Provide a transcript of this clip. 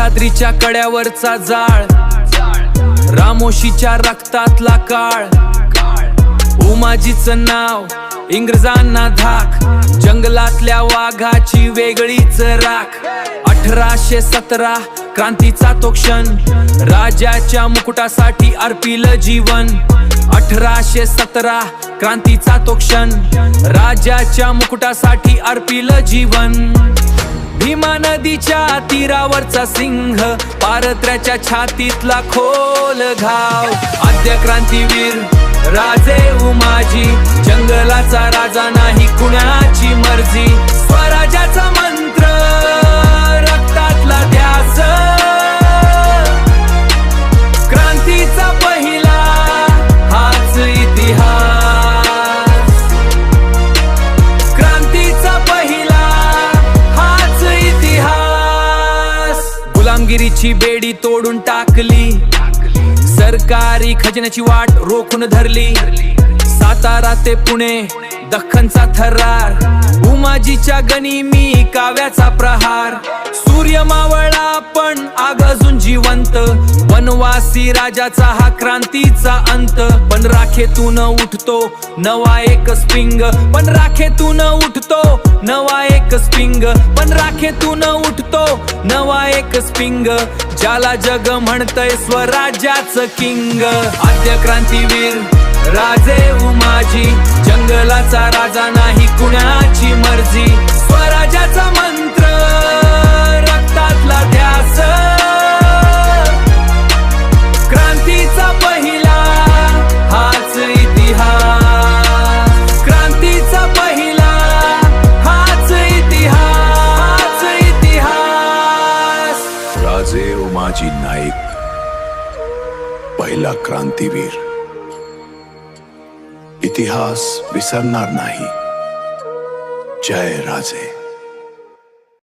सह्याद्रीच्या कड्यावरचा जाळ, रामोशीच्या रक्तातला काळ, उमाजीचं नाव इंग्रजांना धाक, जंगलातल्या वाघाची वेगळीच राख. 1817 क्रांतीचा तो क्षण, राजाच्या मुकुटासाठी अर्पिलं जीवन. 1817 क्रांतीचा तो क्षण, राजाच्या मुकुटासाठी अर्पिलं जीवन. भीमा नदीच्या तीरावरचा सिंह, पारत्र्याच्या छातीतला खोल घाव. आद्य क्रांतीवीर राजे उमाजी, जंगलाचा राजा नाही कुणाची मर्जी. स्वराज्याचा मंत्र रक्तातला ध्यास, क्रांतीचा पहिला हाच इतिहास. क्रांतीचा पहिला हाच इतिहास. गुलामगिरीची बेडी तोडून टाकली, सरकारी खजिन्याची वाट रोखून धरली. सातारा ते पुणे दख्खनचा थरार, उमाजीच्या गनिमी काव्याचा प्रहार. सूर्य मावळला पण आग अजून जिवंत, वनवासी राजाचा हा क्रांतीचा अंत. पण राखेतून उठतो नवा एक स्पिंग, पण राखेतून उठतो नवा एक स्पिंग, पण राखेतून उठतो नवा एक स्पिंग. ज्याला जग म्हणतंय स्वराज्याचं किंग. आद्य क्रांतीवीर राजे उमाजी, जंगलाचा राजा नाही कुणाची मर्जी. स्वराज्याचा मंत्र रक्तातला ध्यास, क्रांतीचा पहिला हाच इतिहास. क्रांतीचा पहिला हाच इतिहास. इतिहास. राजे उमाजी नाईक, पहिला क्रांतीवीर. इतिहास विसरणार नाही. जय राजे.